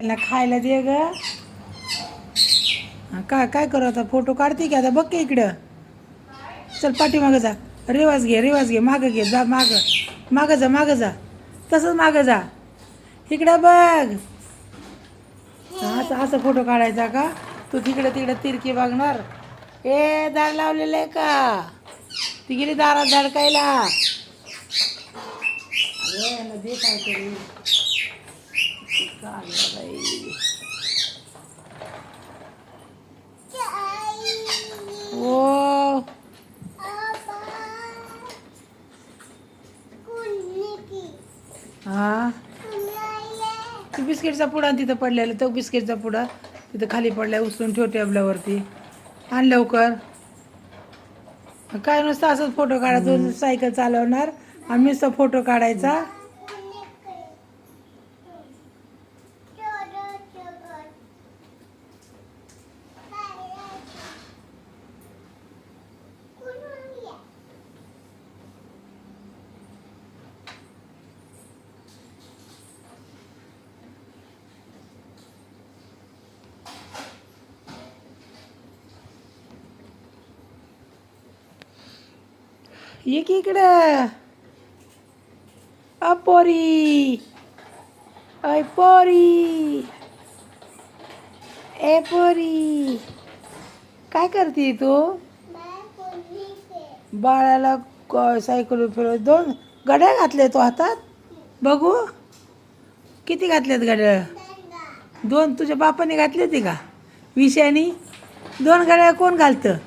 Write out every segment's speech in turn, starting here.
ना खायला दे ग. काय काय करू आता? फोटो काढते की आता? बघ की इकडं. चल पाठीमागं जा. रिवाज घे मागं घे. जा मागं जा. तसंच मागं जा. इकडं बघ. असं फोटो काढायचा का? तू तिकडे तिरकी बघणार. दार लावलेलं आहे का? ती गेली दारात धडकायला. अरे दे काय तरी. बाई ओ हा ती बिस्किटचा पुडा तिथं पडलेला. तो बिस्किटचा पुडा तिथं खाली पडलाय. उचलून ठेव टेबलावरती. आण लवकर. काय नुसतं असंच फोटो काढायचं. सायकल चालवणार आणि नुसतं फोटो काढायचा. ये की इकडं. पोरी. अय पोरी. ए पोरी. काय करते तू? बाळाला सायकल फिरव. 2 घड्याळ घातले तो हातात. बघू किती घातलेत घड्याळ? 2 तुझ्या बापाने घातली होती का? विषयानी 2 घड्याळ कोण घालतं?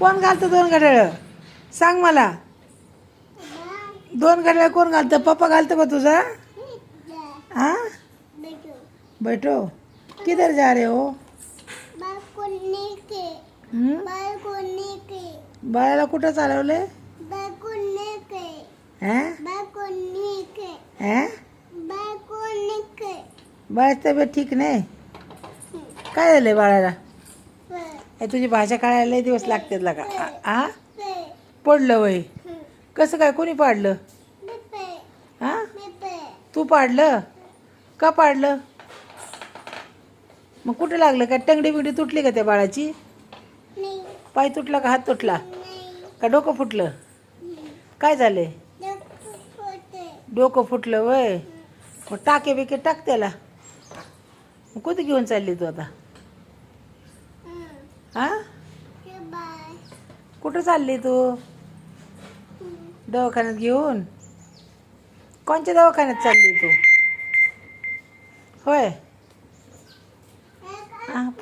2 घड्याळ? सांग मला. 2 घड्याळ कोण घालतं? पप्पा घालतं का तुझा? हाँ बैठो. किधर जा रहे हो? बाळाला कुठं चालवले? बाळाची तब्येत ठीक नाही. काय झालंय बाळाला? तुझी भाषा कळायला लय दिवस लागतात लगा. हा पडलं वय? कसं काय? कोणी पाडलं? हा तू पाडलं का? पाडलं मग कुठे लागलं? काय टंगडी बिंगडी तुटली का त्या बाळाची? पाय तुटला का? हात तुटला का? डोकं फुटलं? काय झाले? डोकं फुटलं वय? मग टाके बिके टाक त्याला. मग कुठे घेऊन चालली तू आता? हा कुठं चालली तू? दवाखान्यात घेऊन? कोणत्या दवाखान्यात चालली तू? होय.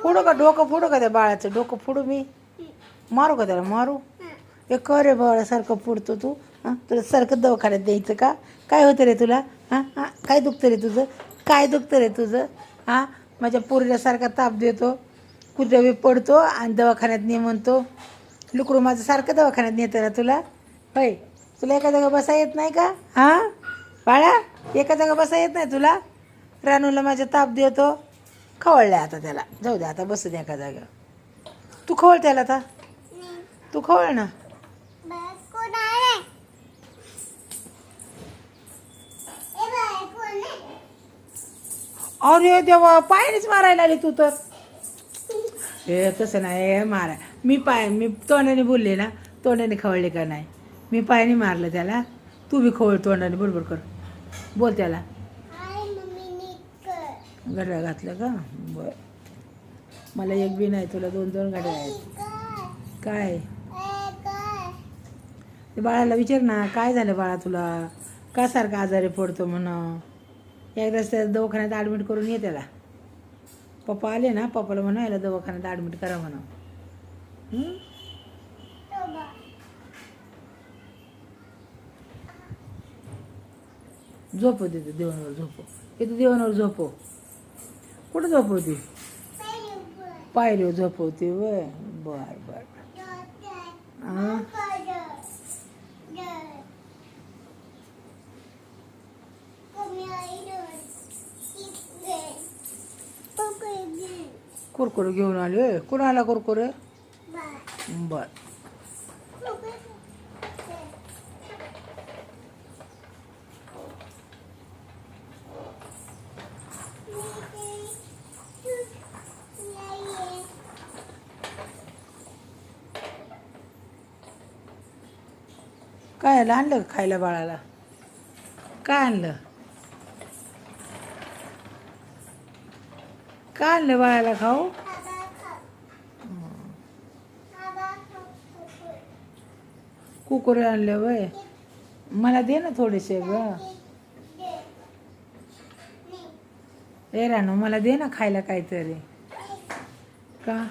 फोडू का? डोकं फोडू का त्या बाळाचं? डोकं फोडू मी? मारू का त्याला? मारू? हे कर रे बाळासारखं फोडतो तू. तुला सारखं दवाखान्यात द्यायचं का? काय होतं रे तुला? काय दुखतं रे तुझं? काय दुखतं रे तुझं? माझ्या पोरीला ताप देतो. कुठे बी पडतो आणि दवाखान्यात ने म्हणतो. लुकरू माझं सारखं दवाखान्यात नेतं ना तुला? होय. तुला एका जागा बसा येत नाही का? बाळा एका जागा बसा येत नाही तुला? रानूला माझ्या ताप देतो. खवळलाय आता त्याला. जाऊ दे आता, बसू दे एका जागा. तू खवळ त्याला आता. तू खवळ ना. अरे देवा, पायानेच मारायला आली तू तर. हे तसं नाही मारा. मी तोंडाने बोलले ना. तोंडाने खवळले का नाही? मी पायाने मारलं त्याला. तू बी खवळ तोंडाने. बरोबर कर. बोल त्याला. घड्याळ घातलं का? बर. मला एक बी नाही, तुला 2 घड्याळ आहेत. काय ते बाळाला विचार ना. काय झालं बाळा तुला? का सारखं आजारी पडतो म्हणा. एकदा त्या दवाखान्यात ॲडमिट करून ये त्याला. पप्पा आले ना, पप्पाला म्हणा याला दवाखान्यात ॲडमिट करा म्हणा. झोपव तिथे देवांवर. झोपव इथं देवांवर. झोपव. कुठं झोपवती? पायरीवर झोपवते वय? बर बर. कुरकुरे घेऊन आले. कुणाला कुरकुरे? बर. खायला आणलं का खायला बाळाला? काय आणलं? काय आणलं बाळाला खाऊ? कुकुरे आणले वय. मला दे ना थोडेसे ग. ए रानू मला दे ना खायला काहीतरी. का?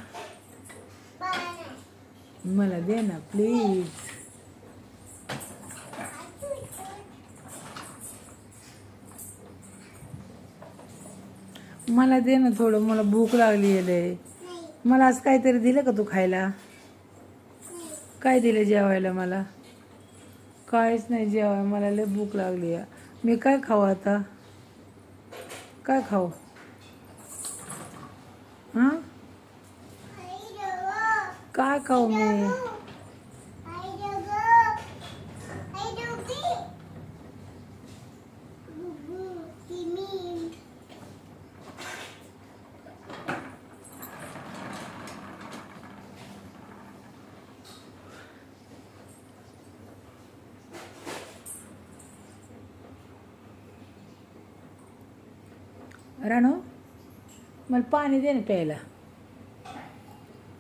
मला दे ना प्लीज. मला दे ना थोडं, मला भूक लागली आहे. मला आज काहीतरी दिलं का तू खायला? काय दिलं जेवायला मला? काहीच नाही जेवाय. मला लय भूक लागली आहे. मी काय खाऊ आता? काय खाऊ? हां काय खाऊ मी? राणू मला पाणी दे ना प्यायला.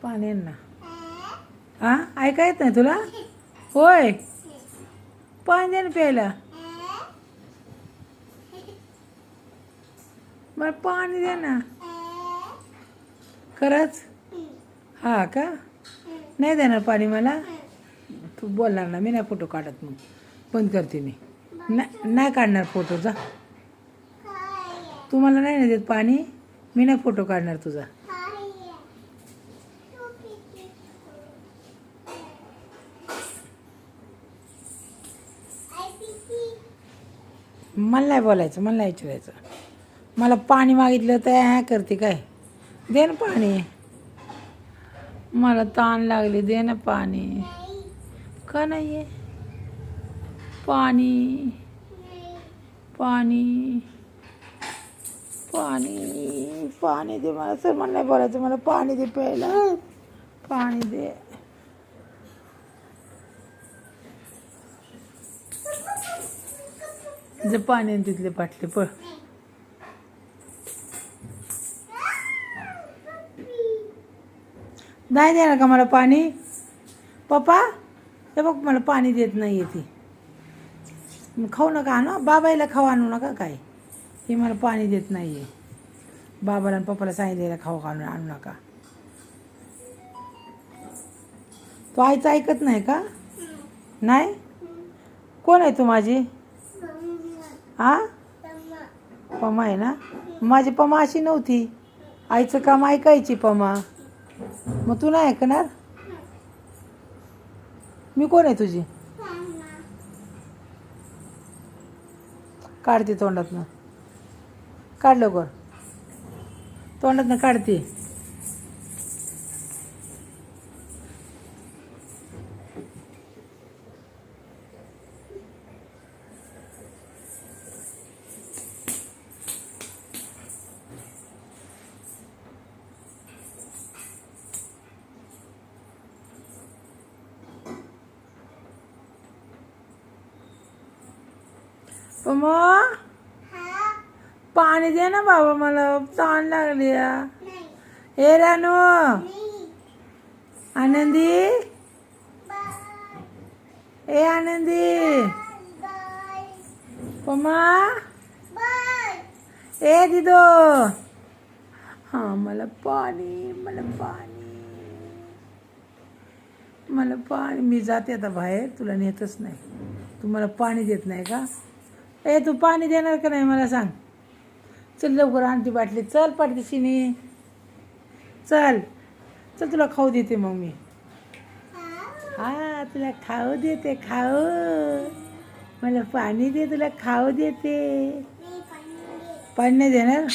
पाणी आण ना. हां ऐका येत नाही तुला? होय पाणी दे ना प्यायला. मला पाणी दे ना. खरंच? हा का? नाही देणार पाणी मला? तू बोलणार ना. मी नाही फोटो काढत. मग बंद करते मी. नाही काढणार फोटो. जा. तू मला नाही ना देत पाणी. मी नाही फोटो काढणार तुझा. मला नाही बोलायचं. मला नाही विचारायचं. मला पाणी मागितलं तर ह्या करते काय? दे ना पाणी. मला ताण लागली. दे ना पाणी. का नाही आहे पाणी? पाणी पाणी पाणी दे मला. सर मला नाही बोलायचं. मला पाणी दे प्यायला. पाणी दे. जे पाणी तिथले पाटले पळ. नाही देणार का मला पाणी? पप्पा हे बघ मला पाणी देत नाही ती. खाऊ नका आणू. बाबाईला खाऊ आणू नका काय. हे मला पाणी देत नाही आहे. बाबाला आणि पप्पाला सांगितलेलं खाऊ आणू नका. तू आईचं ऐकत नाही का? नाही? कोण आहे तू माझी? हां पमा आहे ना. माझी पमा अशी नव्हती. आईचं काम ऐकायची पमा. मग तू नाही ऐकणार? मी कोण आहे तुझी? काढते तोंडातनं. काढ लवकर. तोंडातनं काढते. पमा पाणी दे ना बाबा. मला ताण लागली. हे रानू. आनंदी. ए आनंदी. पमा. ए दिदो. हां मला पाणी. मला पाणी. मला पाणी. मी जाते आता बाहेर. तुला नेतच नाही. तू मला पाणी देत नाही का? ए तू पाणी देणार का नाही मला सांग. चल लवकर आणती बाटली. चल पाठदिशीने. चल चल तुला खाऊ देते मग मी. हा तुला खाऊ देते. खाऊ. मला पाणी दे. तुला खाऊ देते. पाणी नाही देणार?